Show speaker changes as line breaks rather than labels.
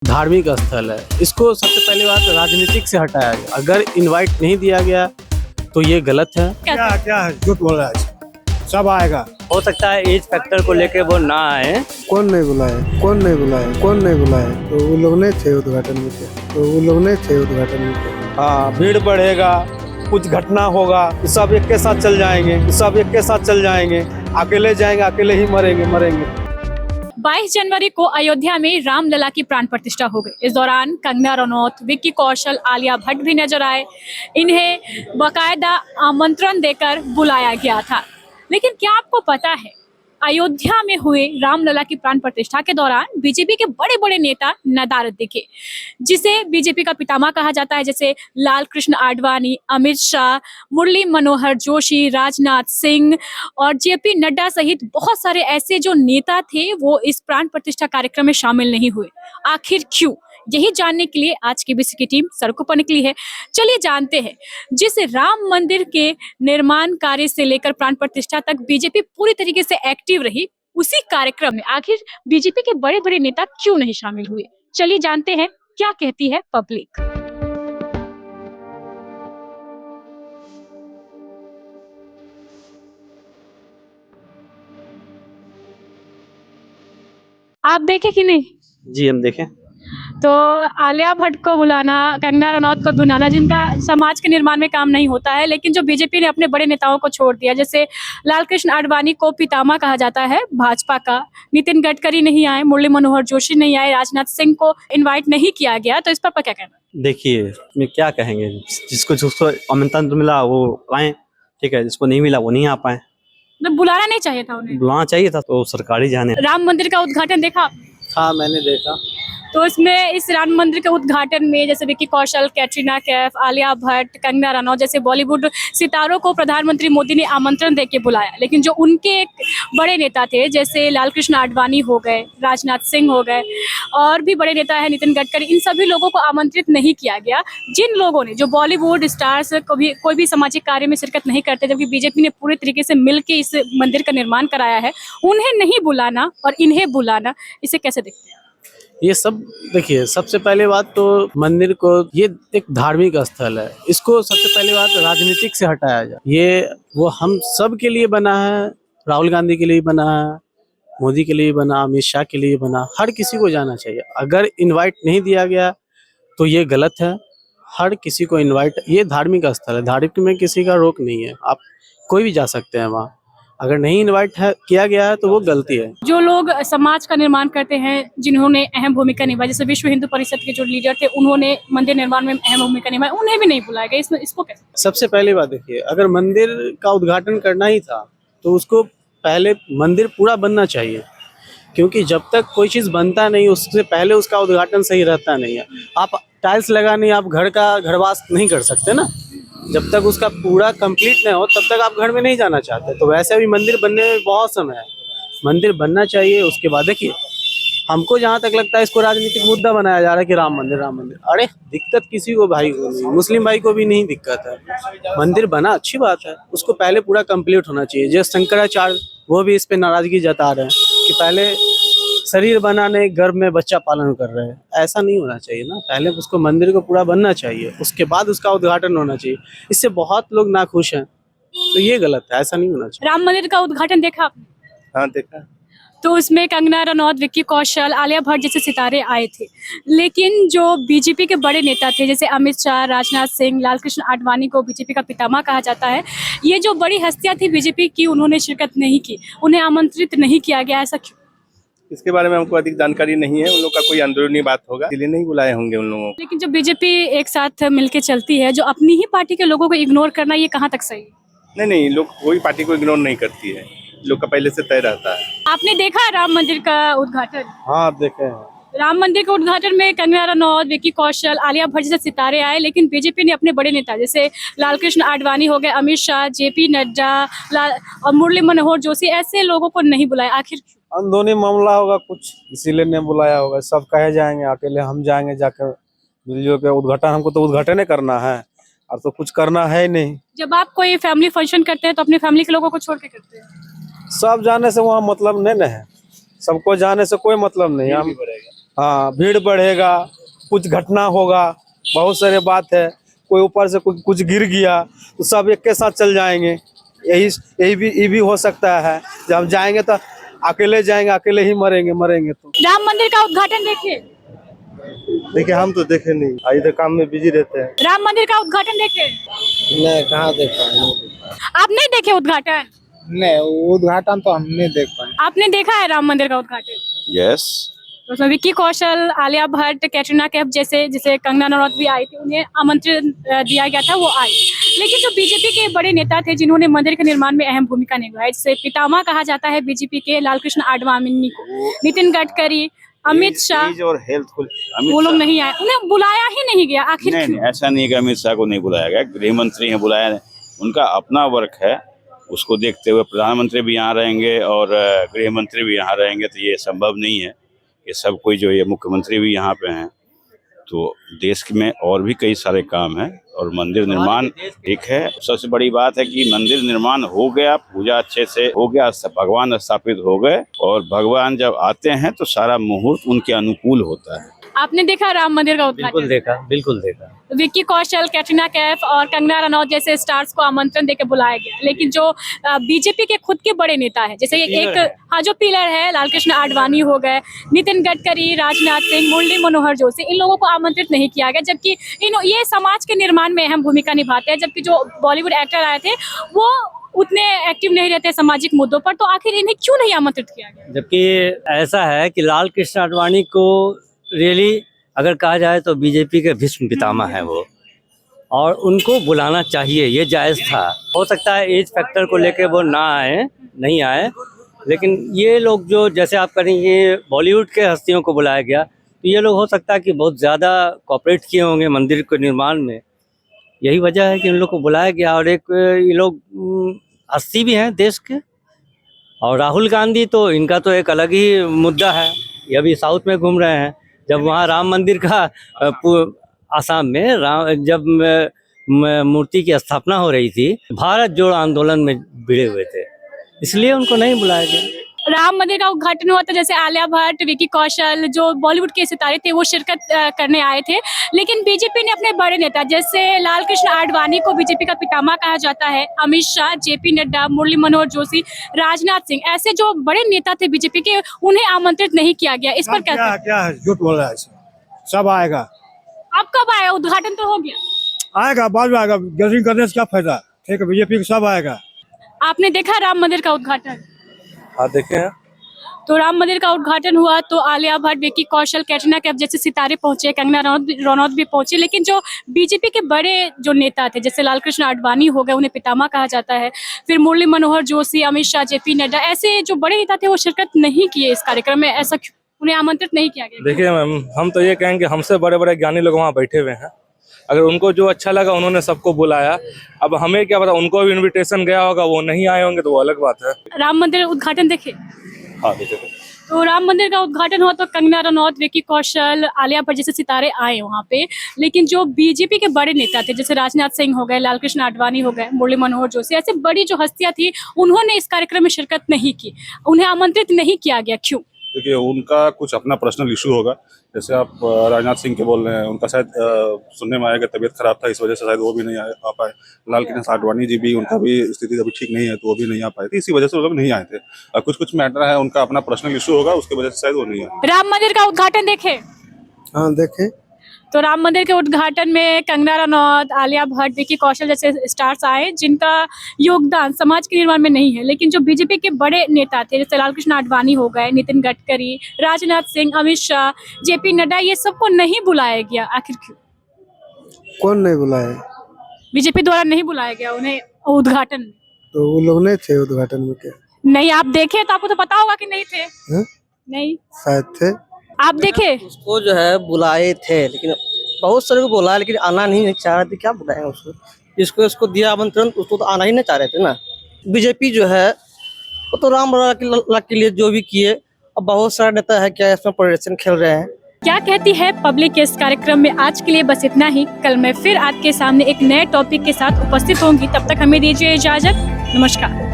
धार्मिक स्थल है, इसको सबसे पहली बात राजनीतिक से हटाया गया। अगर इनवाइट नहीं दिया गया तो ये गलत है।
क्या है, झूठ बोल रहा है, सब आएगा।
हो सकता है एज फैक्टर को लेके वो ना आए।
कौन नहीं बुलाए तो वो लोग नहीं थे उद्घाटन में
हाँ, भीड़ बढ़ेगा, कुछ घटना होगा, सब एक के साथ चल जाएंगे, अकेले जाएंगे, अकेले ही मरेंगे।
22 जनवरी को अयोध्या में रामलला की प्राण प्रतिष्ठा हो गई। इस दौरान कंगना रनौत, विक्की कौशल, आलिया भट्ट भी नजर आए। इन्हें बाकायदा आमंत्रण देकर बुलाया गया था। लेकिन क्या आपको पता है, अयोध्या में हुए रामलला की प्राण प्रतिष्ठा के दौरान बीजेपी के बड़े बड़े नेता नदारद दिखे, जिसे बीजेपी का पितामह कहा जाता है, जैसे लाल कृष्ण आडवाणी, अमित शाह, मुरली मनोहर जोशी, राजनाथ सिंह और जेपी नड्डा सहित बहुत सारे ऐसे जो नेता थे वो इस प्राण प्रतिष्ठा कार्यक्रम में शामिल नहीं हुए। आखिर क्यों? यही जानने के लिए आज केबीसी की टीम सड़कों पर निकली है। चलिए जानते हैं। जिस राम मंदिर के निर्माण कार्य से लेकर प्राण प्रतिष्ठा तक बीजेपी पूरी तरीके से एक्टिव रही, उसी कार्यक्रम में आखिर बीजेपी के बड़े बड़े नेता क्यों नहीं शामिल हुए। चलिए जानते हैं क्या कहती है पब्लिक। आप देखे कि नहीं?
जी हम देखें।
तो आलिया भट्ट को बुलाना, कंगना रनौत को बुलाना, जिनका समाज के निर्माण में काम नहीं होता है, लेकिन जो बीजेपी ने अपने बड़े नेताओं को छोड़ दिया, जैसे लाल कृष्ण आडवाणी को पितामह कहा जाता है भाजपा का, नितिन गडकरी नहीं आए, मुरली मनोहर जोशी नहीं आए, राजनाथ सिंह को इनवाइट नहीं किया गया, तो इस पर क्या कहना?
देखिए मैं क्या कहेंगे, जिसको आमंत्रण मिला वो आए, ठीक है, जिसको नहीं मिला वो नहीं आ पाए।
मतलब बुलाना नहीं चाहिए था उन्हें,
बुलाना चाहिए था, तो सरकारी जाने।
राम मंदिर का उद्घाटन देखा आपने?
हाँ, मैंने देखा।
तो इसमें इस राम मंदिर के उद्घाटन में जैसे विक्की कौशल, कैटरीना कैफ, आलिया भट्ट, कंगना रनौत जैसे बॉलीवुड सितारों को प्रधानमंत्री मोदी ने आमंत्रण देके बुलाया, लेकिन जो उनके एक बड़े नेता थे, जैसे लाल कृष्ण आडवाणी हो गए, राजनाथ सिंह हो गए, और भी बड़े नेता है नितिन गडकरी, इन सभी लोगों को आमंत्रित नहीं किया गया। जिन लोगों ने, जो बॉलीवुड स्टार्स कोई भी सामाजिक कार्य में शिरकत नहीं करते, जबकि बीजेपी ने पूरे तरीके से मिलकर इस मंदिर का निर्माण कराया है, उन्हें नहीं बुलाना और इन्हें बुलाना, इसे कैसे देखते हैं?
ये सब देखिए, सबसे पहले बात तो मंदिर को, ये एक धार्मिक स्थल है, इसको सबसे पहली बात राजनीतिक से हटाया जाए। ये वो हम सब के लिए बना है, राहुल गांधी के लिए बना है, मोदी के लिए बना, अमित शाह के लिए बना, हर किसी को जाना चाहिए। अगर इनवाइट नहीं दिया गया तो ये गलत है। हर किसी को इनवाइट, ये धार्मिक स्थल है, धार्मिक में किसी का रोक नहीं है, आप कोई भी जा सकते हैं वहाँ। अगर नहीं इनवाइट किया गया है तो वो गलती है।
जो लोग समाज का निर्माण करते हैं, जिन्होंने अहम भूमिका निभाई, जैसे विश्व हिंदू परिषद के जो लीडर थे, उन्होंने मंदिर निर्माण में अहम भूमिका निभाई, उन्हें भी नहीं बुलाया गया। इसको कैसे?
सबसे पहली बात देखिए, अगर मंदिर का उद्घाटन करना ही था तो उसको पहले मंदिर पूरा बनना चाहिए, क्योंकि जब तक कोई चीज़ बनता नहीं उससे पहले उसका उद्घाटन सही रहता नहीं है। आप टाइल्स लगाने, आप घर का घरवास नहीं कर सकते ना, जब तक उसका पूरा कंप्लीट नहीं हो तब तक आप घर में नहीं जाना चाहते। तो वैसे भी मंदिर बनने में बहुत समय है, मंदिर बनना चाहिए। उसके बाद देखिए, हमको जहाँ तक लगता है इसको राजनीतिक मुद्दा बनाया जा रहा है कि राम मंदिर। अरे दिक्कत किसी को भाई को नहीं, मुस्लिम भाई को भी नहीं दिक्कत है। मंदिर बना अच्छी बात है, उसको पहले पूरा कंप्लीट होना चाहिए। जैसे शंकराचार्य, वो भी इस पे नाराजगी जता रहे हैं कि पहले शरीर बनाने, गर्भ में बच्चा पालन कर रहे हैं। ऐसा नहीं होना चाहिए ना, पहले उसको मंदिर को पूरा बनना चाहिए, उसके बाद उसका उद्घाटन होना चाहिए। इससे बहुत लोग नाखुश हैं, तो ये गलत है, ऐसा नहीं होना चाहिए।
राम मंदिर का उद्घाटन देखा आपने?
हाँ, देखा।
तो उसमें कंगना रनौत, विक्की कौशल, आलिया भट्ट जैसे सितारे आए थे, लेकिन जो बीजेपी के बड़े नेता थे, जैसे अमित शाह, राजनाथ सिंह, लाल कृष्ण आडवाणी को बीजेपी का पितामह कहा जाता है, ये जो बड़ी हस्तियां थी बीजेपी की, उन्होंने शिरकत नहीं की, उन्हें आमंत्रित नहीं किया गया। ऐसा क्यों?
इसके बारे में हमको अधिक जानकारी नहीं है। उन लोग का कोई अंदरूनी बात होगा, इसलिए नहीं बुलाए होंगे उन लोगों को।
लेकिन जब बीजेपी एक साथ मिलके चलती है, जो अपनी ही पार्टी के लोगों को इग्नोर करना, ये कहाँ तक सही है?
नहीं, लोग कोई पार्टी को इग्नोर नहीं करती है, लोग का पहले से तय रहता है।
आपने देखा राम मंदिर का उद्घाटन?
हाँ, देखे हैं।
राम मंदिर के उद्घाटन में कंगना रनौत, विक्की कौशल, आलिया भट्ट जैसे सितारे आए, लेकिन बीजेपी ने अपने बड़े नेता जैसे लाल कृष्ण आडवाणी हो गए, अमित शाह, जेपी नड्डा और मुरली मनोहर जोशी, ऐसे लोगों को नहीं बुलाया। आखिर
अंदरूनी मामला होगा कुछ, इसीलिए नहीं बुलाया होगा। सब कहे जाएंगे, अकेले हम जाएंगे, जाकर मिलजुल के उद्घाटन, हमको तो उद्घाटन ही करना है और तो कुछ करना है ही नहीं।
जब आप कोई फैमिली फंक्शन करते हैं तो अपनी फैमिली के लोगों को छोड़ के करते हैं?
सब जाने से वहाँ मतलब नहीं है, सबको जाने से कोई मतलब नहीं। हम
हाँ, भीड़ बढ़ेगा, कुछ घटना होगा, बहुत सारे बात है। कोई ऊपर से कुछ गिर गया तो सब एक के साथ चल जाएंगे। यही भी हो सकता है। जब हम जाएंगे तो अकेले जाएंगे, अकेले ही मरेंगे तो।
राम मंदिर का उद्घाटन देखे?
देखिए हम तो देखे नहीं, आज तो काम में बिजी रहते हैं।
राम मंदिर का उद्घाटन देखे?
नहीं, कहाँ देखा?
आप नहीं देखे उद्घाटन?
नहीं, उद्घाटन तो हम नहीं देख पाए।
आपने देखा है राम मंदिर का उद्घाटन?
यस।
तो उसमें विक्की कौशल, आलिया भट्ट, कैटरीना कैफ जैसे कंगना रनौत भी आई थी, उन्हें आमंत्रण दिया गया था, वो आई। लेकिन जो बीजेपी के बड़े नेता थे जिन्होंने मंदिर के निर्माण में अहम भूमिका निभाई, जिसे पितामह कहा जाता है बीजेपी के, लालकृष्ण आडवाणी को, नितिन गडकरी, अमित शाह
और हेल्थ
वो लोग नहीं आए, उन्हें बुलाया ही नहीं गया। आखिर
नहीं,
क्यों?
ऐसा नहीं है कि अमित शाह को नहीं बुलाया गया, गृह मंत्री हैं बुलाया, उनका अपना वर्क है, उसको देखते हुए प्रधानमंत्री भी यहाँ रहेंगे और गृह मंत्री भी यहाँ रहेंगे, तो ये संभव नहीं है कि सब कोई जो ये मुख्यमंत्री भी यहाँ पे हैं। तो देश में और भी कई सारे काम हैं और मंदिर निर्माण एक है। सबसे बड़ी बात है कि मंदिर निर्माण हो गया, पूजा अच्छे से हो गया, भगवान स्थापित हो गए और भगवान जब आते हैं तो सारा मुहूर्त उनके अनुकूल होता है।
आपने देखा राम मंदिर का उद्घाटन?
बिल्कुल देखा।
विक्की कौशल, कैटरीना कैफ और कंगना रनौत जैसे स्टार्स को आमंत्रण देकर बुलाया गया, लेकिन जो बीजेपी के खुद के बड़े नेता हैं, जैसे जो पिलर है, लालकृष्ण आडवाणी हो गए, नितिन गडकरी, राजनाथ सिंह, मुरली मनोहर जोशी, इन लोगों को आमंत्रित नहीं किया गया, जबकि ये समाज के निर्माण में अहम भूमिका निभाते हैं। जबकि जो बॉलीवुड एक्टर आए थे वो उतने एक्टिव नहीं रहते सामाजिक मुद्दों पर, तो आखिर इन्हें क्यों नहीं आमंत्रित किया गया?
जबकि ऐसा है कि लालकृष्ण आडवाणी को रियली अगर कहा जाए तो बीजेपी के भीष्म पितामह है वो, और उनको बुलाना चाहिए, ये जायज़ था। हो सकता है एज फैक्टर को लेके वो नहीं आए, लेकिन ये लोग जो जैसे आप करेंगे बॉलीवुड के हस्तियों को बुलाया गया, तो ये लोग हो सकता है कि बहुत ज़्यादा कॉपरेट किए होंगे मंदिर के निर्माण में, यही वजह है कि इन लोग को बुलाया गया। और एक ये लोग हस्ती भी हैं देश के, और राहुल गांधी तो इनका तो एक अलग ही मुद्दा है, ये अभी साउथ में घूम रहे हैं। जब वहाँ राम मंदिर का आसाम में जब मूर्ति की स्थापना हो रही थी, भारत जोड़ो आंदोलन में भिड़े हुए थे, इसलिए उनको नहीं बुलाया गया।
राम मंदिर का उद्घाटन हुआ तो जैसे आलिया भट्ट, विक्की कौशल, जो बॉलीवुड के सितारे थे, वो शिरकत करने आए थे, लेकिन बीजेपी ने अपने बड़े नेता जैसे लालकृष्ण आडवाणी को बीजेपी का पितामह कहा जाता है, अमित शाह, जेपी नड्डा, मुरली मनोहर जोशी, राजनाथ सिंह, ऐसे जो बड़े नेता थे बीजेपी के, उन्हें आमंत्रित नहीं किया गया। इस पर
क्या है, झूठ बोल रहा है, सब आएगा।
अब कब आया? उद्घाटन तो हो गया,
आएगा बाद में आएगा, गैदरिंग करने से क्या फायदा, ठीक है, बीजेपी का सब आएगा।
आपने देखा राम मंदिर का उद्घाटन?
हाँ देखे हैं।
तो राम मंदिर का उद्घाटन हुआ तो आलिया भट्ट, विक्की कौशल, कैटरीना कैफ जैसे सितारे पहुंचे, कंगना रनौत भी पहुंचे, लेकिन जो बीजेपी के बड़े जो नेता थे जैसे लालकृष्ण आडवाणी हो गए, उन्हें पितामह कहा जाता है, फिर मुरली मनोहर जोशी, अमित शाह, जेपी नड्डा, ऐसे जो बड़े नेता थे वो शिरकत नहीं किए इस कार्यक्रम में। ऐसा क्यों? उन्हें आमंत्रित नहीं किया गया?
देखिए मैम, हम तो ये कहेंगे हमसे बड़े बड़े ज्ञानी लोग वहाँ बैठे हुए हैं, अगर उनको जो अच्छा लगा उन्होंने सबको बुलाया, अब हमें क्या पता उनको भी इनविटेशन गया होगा, वो नहीं आए होंगे तो वो अलग बात है।
राम मंदिर उद्घाटन देखे?
हाँ देखे।
तो राम मंदिर का उद्घाटन हुआ तो कंगना रनौत, विक्की कौशल, आलिया भट्ट जैसे सितारे आए वहाँ पे, लेकिन जो बीजेपी के बड़े नेता थे जैसे राजनाथ सिंह हो गए, लालकृष्ण आडवाणी हो गए, मुरली मनोहर जोशी, ऐसे बड़ी जो हस्तियां थी, उन्होंने इस कार्यक्रम में शिरकत नहीं की, उन्हें आमंत्रित नहीं किया गया। क्यों?
देखिए उनका कुछ अपना पर्सनल इशू होगा, जैसे आप राजनाथ सिंह के बोल रहे हैं, उनका शायद सुनने में आया कि तबीयत खराब था, इस वजह से शायद वो भी नहीं आ पाए। लालकृष्ण आडवाणी जी भी, उनका भी स्थिति अभी ठीक नहीं है तो वो भी नहीं आ पाए थे, इसी वजह से वो लोग नहीं आए थे। कुछ मैटर है, उनका अपना पर्सनल इशू होगा, उसकी वजह से शायद वो नहीं आए।
राम मंदिर का उद्घाटन देखे?
हाँ देखे।
तो राम मंदिर के उद्घाटन में कंगना रनौत, आलिया भट्ट, विक्की कौशल जैसे स्टार्स आए जिनका योगदान समाज के निर्माण में नहीं है, लेकिन जो बीजेपी के बड़े नेता थे जैसे लालकृष्ण आडवाणी हो गए, नितिन गडकरी, राजनाथ सिंह, अमित शाह, जेपी नड्डा, ये सबको नहीं बुलाया गया। आखिर क्यों?
कौन नहीं बुलाया?
बीजेपी द्वारा नहीं बुलाया गया उन्हें उद्घाटन में।
तो वो लोग नहीं थे उद्घाटन में क्या?
नहीं, आप देखे तो आपको तो पता होगा कि नहीं थे। नहीं
शायद थे।
आप देखे?
उसको जो है बुलाए थे, लेकिन बहुत सारे को बुलाया, लेकिन आना नहीं चाह रहे थे। क्या बुलाए उसको? इसको दिया आमंत्रण, उसको तो आना ही नहीं चाह रहे थे ना। बीजेपी जो है वो तो राम लला के लिए जो भी किए, अब बहुत सारे नेता है क्या इसमें पॉलिटिशियन खेल रहे हैं।
क्या कहती है पब्लिक के इस कार्यक्रम में? आज के लिए बस इतना ही। कल मैं फिर आपके सामने एक नए टॉपिक के साथ उपस्थित होंगी, तब तक हमें दीजिए इजाजत। नमस्कार।